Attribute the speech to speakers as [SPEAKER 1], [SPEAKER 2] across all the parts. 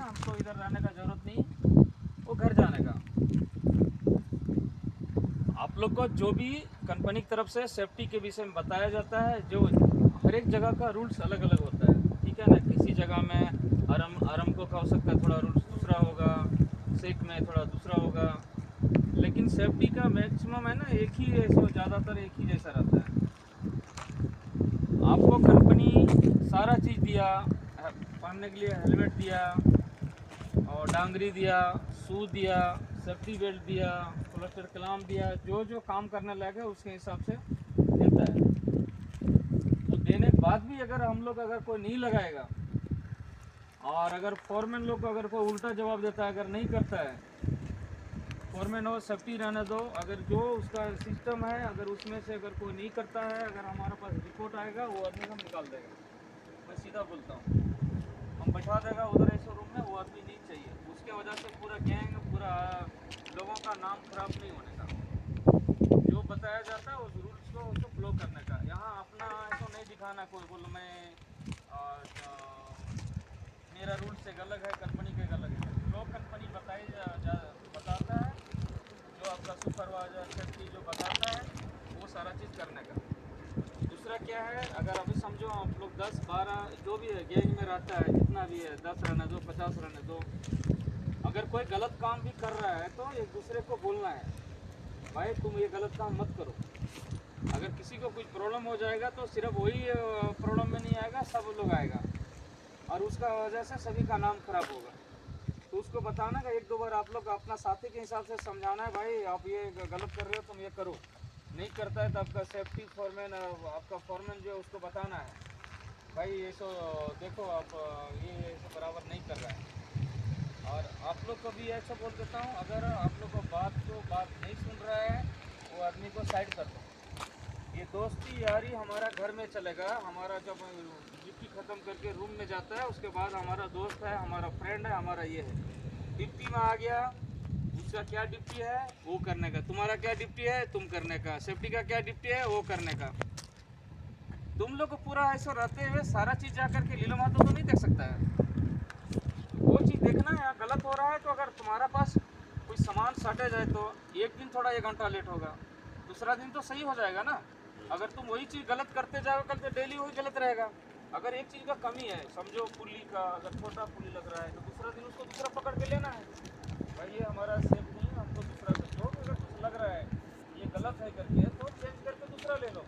[SPEAKER 1] ना हमको इधर रहने का ज़रूरत नहीं, वो घर जाने का। आप लोग को जो भी कंपनी की तरफ से सेफ्टी के विषय में बताया जाता है, जो हर एक जगह का रूल्स अलग अलग होता है, ठीक है ना। किसी जगह में आराम को हो सकता है थोड़ा रूल्स दूसरा होगा, सेक में थोड़ा दूसरा होगा, लेकिन सेफ्टी का मैक्सिमम है ना एक ही ऐसे ज़्यादातर एक ही जैसा रहता है। आपको कंपनी सारा चीज़ दिया, पहनने के लिए हेलमेट दिया और डांगरी दिया, शू दिया, सेफ्टी बेल्ट दिया, क्लस्टर क्लाम दिया, जो जो काम करने लायक है उसके हिसाब से देता है। तो देने के बाद भी अगर हम लोग अगर कोई नहीं लगाएगा और अगर फॉरमैन लोग को अगर कोई उल्टा जवाब देता है, अगर नहीं करता है, फॉरमैन हो सेफ्टी रहने दो, अगर जो उसका सिस्टम है अगर उसमें से अगर कोई नहीं करता है, अगर हमारे पास रिपोर्ट आएगा वो आदमी हम निकाल देगा। मैं सीधा बोलता हूँ, हम बैठा देगा उधर ऐसे रूम में, वो आदमी नहीं चाहिए। उसके वजह से पूरा गैंग, पूरा लोगों का नाम खराब नहीं होने का। जो बताया जाता है उस रूल्स को उसको फॉलो करने का। यहाँ अपना ऐसा नहीं दिखाना, कोई बोलो मैं मेरा रूल से गलत है, कंपनी के गलत है। जो कंपनी बताता है, जो आपका सुपरवाइजर सेफ्टी जो बताता है, वो सारा चीज़ करने का। दूसरा क्या है, अगर अभी समझो आप लोग 10-12 जो भी है गैंग में रहता है, जितना भी है 10 रहने दो, 50 रहने दो, अगर कोई गलत काम भी कर रहा है तो एक दूसरे को बोलना है, भाई तुम ये गलत काम मत करो। अगर किसी को कुछ प्रॉब्लम हो जाएगा तो सिर्फ वही प्रॉब्लम में नहीं आएगा, सब लोग आएगा और उसका वजह से सभी का नाम खराब होगा। तो उसको बताना कि 1-2 बार आप लोग अपना साथी के हिसाब से समझाना है, भाई आप ये गलत कर रहे हो, तुम ये करो। नहीं करता है तो आपका सेफ्टी फॉरमैन, आपका फॉरमैन जो है उसको बताना है, भाई ये सो देखो आप ये ऐसे बराबर नहीं कर रहा है। और आप लोग को भी ऐसा बोल देता हूँ, अगर आप लोग को बात नहीं सुन रहा है, वो आदमी को साइड कर दो। ये दोस्ती यारी हमारा घर में चलेगा, हमारा जब ड्यूटी ख़त्म करके रूम में जाता है उसके बाद हमारा दोस्त है, हमारा फ्रेंड है, हमारा ये है। डिप्टी में आ गया, उसका क्या डिप्टी है वो करने का, तुम्हारा क्या डिप्टी है तुम करने का, सेफ्टी का क्या डिप्टी है वो करने का। तुम लोग को पूरा ऐसा रहते हुए सारा चीज़ जा करके लीलो मातो तो नहीं देख सकता है। वो चीज़ देखना है, गलत हो रहा है तो अगर तुम्हारा पास कोई सामान सटे जाए तो एक दिन थोड़ा 1 घंटा लेट होगा, दूसरा दिन तो सही हो जाएगा ना। अगर तुम वही चीज़ गलत करते जाओगे कल तो डेली वही गलत रहेगा। अगर एक चीज़ का कमी है, समझो पुली का अगर छोटा पुली लग रहा है तो दूसरा दिन उसको दूसरा पकड़ के लेना है, भाई ये हमारा सेफ नहीं है, हमको दूसरा कर दो। अगर कुछ लग रहा है ये गलत है करके तो चेंज करके दूसरा ले लो।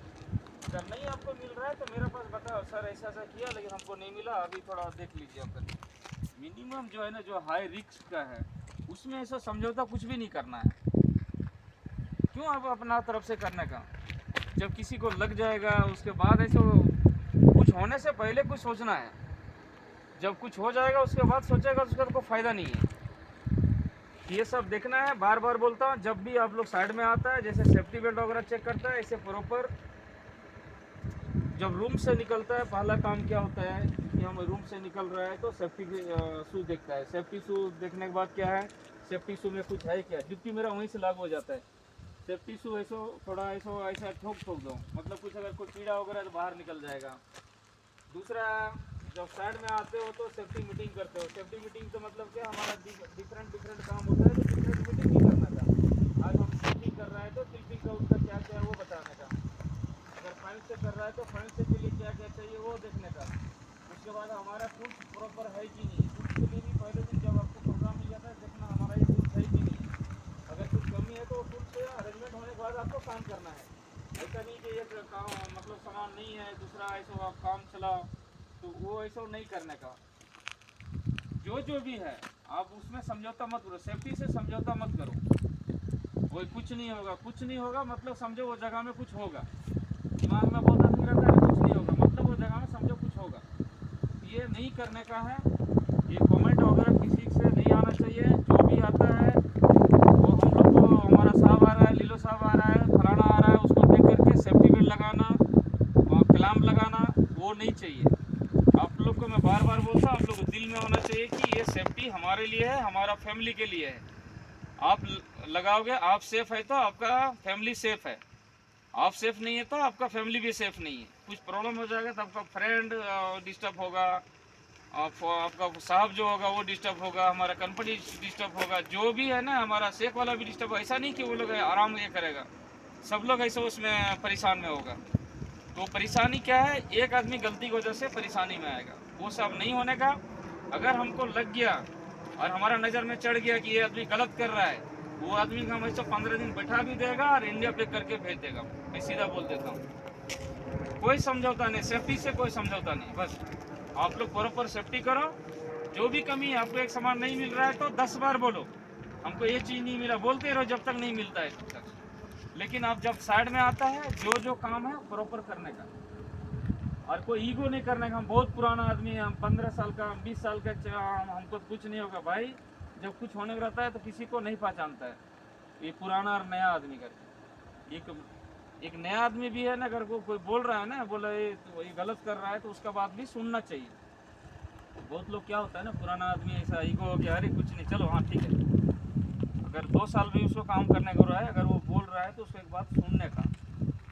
[SPEAKER 1] अगर नहीं आपको मिल रहा है तो मेरे पास बताओ, सर ऐसा ऐसा किया लेकिन हमको नहीं मिला, अभी थोड़ा देख लीजिए आप करके। मिनिमम जो है ना, जो हाई रिस्क का है उसमें ऐसा समझौता कुछ भी नहीं करना है। क्यों आप अपना तरफ से करने का, जब किसी को लग जाएगा उसके बाद ऐसे कुछ होने से पहले कुछ सोचना है, जब कुछ हो जाएगा उसके बाद सोचेगा उसका तो कोई फ़ायदा नहीं है। ये सब देखना है। बार बार बोलता हूँ, जब भी आप लोग साइड में आता है जैसे सेफ्टी बेल्ट वगैरह चेक करता है, ऐसे प्रॉपर जब रूम से निकलता है पहला काम क्या होता है कि हम रूम से निकल रहा है तो सेफ्टी शूज़ देखता है। सेफ्टी शूज़ देखने के बाद क्या है, सेफ्टी शू में कुछ है क्या, ड्यूटी मेरा वहीं से लागू हो जाता है। सेफ्टी शू ऐसा थोड़ा ऐसा ठोक दो, मतलब कुछ अगर कोई कीड़ा वगैरह तो बाहर निकल जाएगा। दूसरा, जब साइड में आते हो तो सेफ्टी मीटिंग करते हो। सेफ्टी मीटिंग तो मतलब क्या, हमारा डिफरेंट काम होता है तो डिफरेंट मीटिंग नहीं करना था। आज हम स्लिपिंग कर रहे हैं तो स्लिपिंग का उसका क्या क्या है वो बताने का। अगर फ्रंट से कर रहा है तो फ्रंट से के लिए क्या क्या चाहिए वो देखने का। उसके बाद हमारा टूल्स प्रॉपर है कि नहीं, टूल्स के लिए भी पहले दिन जब आपको प्रोग्राम मिल जाता है देखना हमारा ये टूल्स है कि नहीं है। अगर कुछ कमी है तो टूल्स से अरेंजमेंट होने के बाद आपको काम करना है। ऐसा नहीं कि एक काम मतलब सामान नहीं है दूसरा ऐसा आप काम चलाओ, तो वो ऐसा नहीं करने का। जो भी है आप उसमें समझौता मत करो, सेफ्टी से समझौता मत करो। वो कुछ नहीं होगा, कुछ नहीं होगा मतलब समझो वो जगह में कुछ होगा। दिमाग में बहुत आदमी रहता है कुछ नहीं होगा, मतलब वो जगह में समझो कुछ होगा। ये नहीं करने का है। ये कमेंट वगैरह किसी से नहीं आना चाहिए। जो भी आता है वो हम लोग को, हमारा साहब आ रहा है, लीलो साहब आ रहा है, फलाना आ रहा है, उसको देख करके सेफ्टी बेल्ट लगाना और क्लैम्प लगाना वो नहीं चाहिए। आप लोग को मैं बार बार बोलता हूँ, आप लोग को दिल में होना चाहिए कि ये सेफ्टी हमारे लिए है, हमारा फैमिली के लिए है। आप लगाओगे, आप सेफ है तो आपका फैमिली सेफ है, आप सेफ नहीं है तो आपका फैमिली भी सेफ नहीं है। कुछ प्रॉब्लम हो जाएगा तो आपका फ्रेंड डिस्टर्ब होगा, आपका साहब जो होगा वो डिस्टर्ब होगा, हमारा कंपनी डिस्टर्ब होगा, जो भी है ना हमारा शेख वाला भी डिस्टर्ब। ऐसा नहीं कि वो लोग आराम ये करेगा, सब लोग ऐसे उसमें परेशान में होगा। तो परेशानी क्या है, एक आदमी गलती की वजह से परेशानी में आएगा, वो सब नहीं होने का। अगर हमको लग गया और हमारा नज़र में चढ़ गया कि ये आदमी गलत कर रहा है, वो आदमी को हम ऐसे 15 दिन बैठा भी देगा और इंडिया पे करके भेज देगा। मैं सीधा बोल देता हूँ, कोई समझौता नहीं, सेफ्टी से कोई समझौता नहीं। बस आप लोग प्रॉपर सेफ्टी करो। जो भी कमी है, आपको एक सामान नहीं मिल रहा है तो 10 बार बोलो हमको ये चीज़ नहीं मिला, बोलते रहो जब तक नहीं मिलता है तब तक। लेकिन अब जब साइड में आता है, जो जो काम है प्रॉपर करने का, और कोई ईगो नहीं करने का। हम बहुत पुराना आदमी है, हम 15 साल का, हम 20 साल का, हमको कुछ नहीं होगा भाई। जब कुछ होने रहता है तो किसी को नहीं पहचानता है ये पुराना और नया आदमी करके। एक नया आदमी भी है ना, अगर कोई बोल रहा है ना, बोला ये तो ये गलत कर रहा है, तो उसका बात भी सुनना चाहिए। बहुत लोग क्या होता है ना, पुराना आदमी ऐसा ईगो हो गया, अरे कुछ नहीं, चलो हाँ ठीक है। अगर 2 साल भी उसको काम करने को रहा है, अगर वो बोल रहा है तो उसको एक बात सुनने का,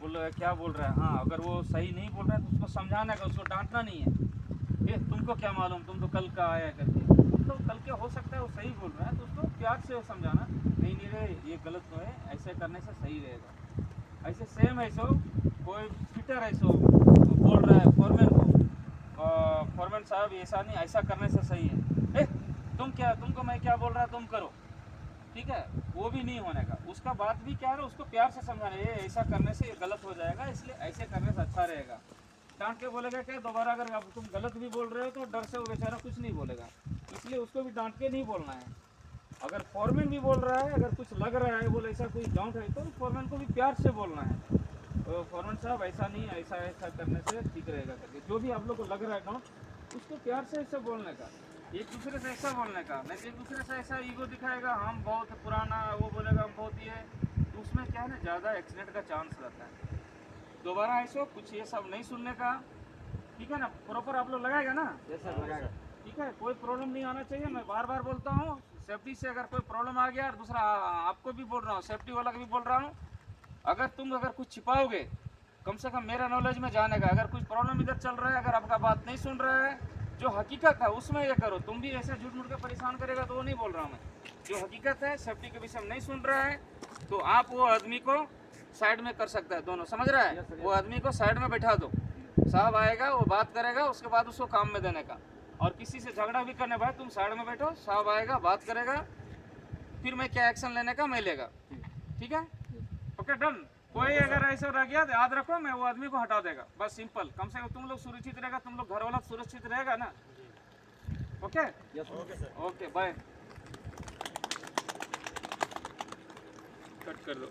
[SPEAKER 1] बोल रहा है क्या बोल रहा है, हाँ अगर वो सही नहीं बोल रहा है तो उसको समझाने का, उसको डांटना नहीं है। ये तुमको क्या मालूम, तुम तो कल का आया करके, तो कल के हो सकता है वो सही बोल रहा है, तो उसको प्यार से समझाना, नहीं नहीं रे ये गलत तो है, ऐसे करने से सही रहेगा। ऐसे सेम ऐसो कोई फिटर ऐसो बोल रहा है फॉरमैन को, फॉरमैन साहब ऐसा नहीं, ऐसा करने से सही है, तुमको मैं क्या बोल रहा है तुम करो, ठीक है, वो भी नहीं होने का। उसका बात भी क्या है, उसको प्यार से समझाना, ये ऐसा करने से ये गलत हो जाएगा, इसलिए ऐसे करने से अच्छा रहेगा। डांट के बोलेगा क्या दोबारा, अगर अब तुम गलत भी बोल रहे हो तो डर से वो बेचारा कुछ नहीं बोलेगा, इसलिए उसको भी डांट के नहीं बोलना है। अगर फॉरमैन भी बोल रहा है, अगर कुछ लग रहा है, बोले ऐसा कोई डाउट है, तो फॉरमैन को भी प्यार से बोलना है, तो फॉरमैन साहब ऐसा नहीं, ऐसा ऐसा करने से ठीक रहेगा करके। जो भी आप लोग को लग रहा है डाउट, उसको प्यार से ऐसे बोलने का, एक दूसरे से ऐसा बोलने का। नहीं तो एक दूसरे से ऐसा ईगो दिखाएगा, हम बहुत पुराना, वो बोलेगा हम बहुत ये, तो उसमें क्या है ना, ज़्यादा एक्सीडेंट का चांस रहता है। दोबारा ऐसा कुछ ये सब नहीं सुनने का, ठीक है ना, प्रॉपर आप लोग लगाएगा ना, जैसा लगाएगा, ठीक है, कोई प्रॉब्लम नहीं आना चाहिए। मैं बार बार बोलता हूँ, सेफ्टी से अगर कोई प्रॉब्लम आ गया, और दूसरा आपको भी बोल रहा हूँ, सेफ्टी वाला भी बोल रहा हूँ, अगर कुछ छिपाओगे, कम से कम मेरा नॉलेज में जाने का, अगर कुछ प्रॉब्लम इधर चल रहा है, अगर आपका बात नहीं सुन रहा है, जो हकीकत है उसमें ये करो। तुम भी ऐसे झूठ मूठ के परेशान करेगा तो वो नहीं बोल रहा हूँ मैं, जो हकीकत है सेफ्टी के विषय में नहीं सुन रहा है, तो आप वो आदमी को साइड में कर सकता है, दोनों, समझ रहा है, वो आदमी को साइड में बैठा दो, साहब आएगा वो बात करेगा, उसके बाद उसको काम में देने का। और किसी से झगड़ा भी करने भाई, तुम साइड में बैठो, साहब आएगा बात करेगा, फिर मैं क्या एक्शन लेने का मैं लेगा, ठीक है, ओके डन। कोई अगर ऐसा रह गया तो याद रखो, मैं वो आदमी को हटा देगा, बस सिंपल। कम से कम तुम लोग सुरक्षित रहेगा, तुम लोग घर वाला सुरक्षित रहेगा ना, ओके ओके बाय, कट कर दो।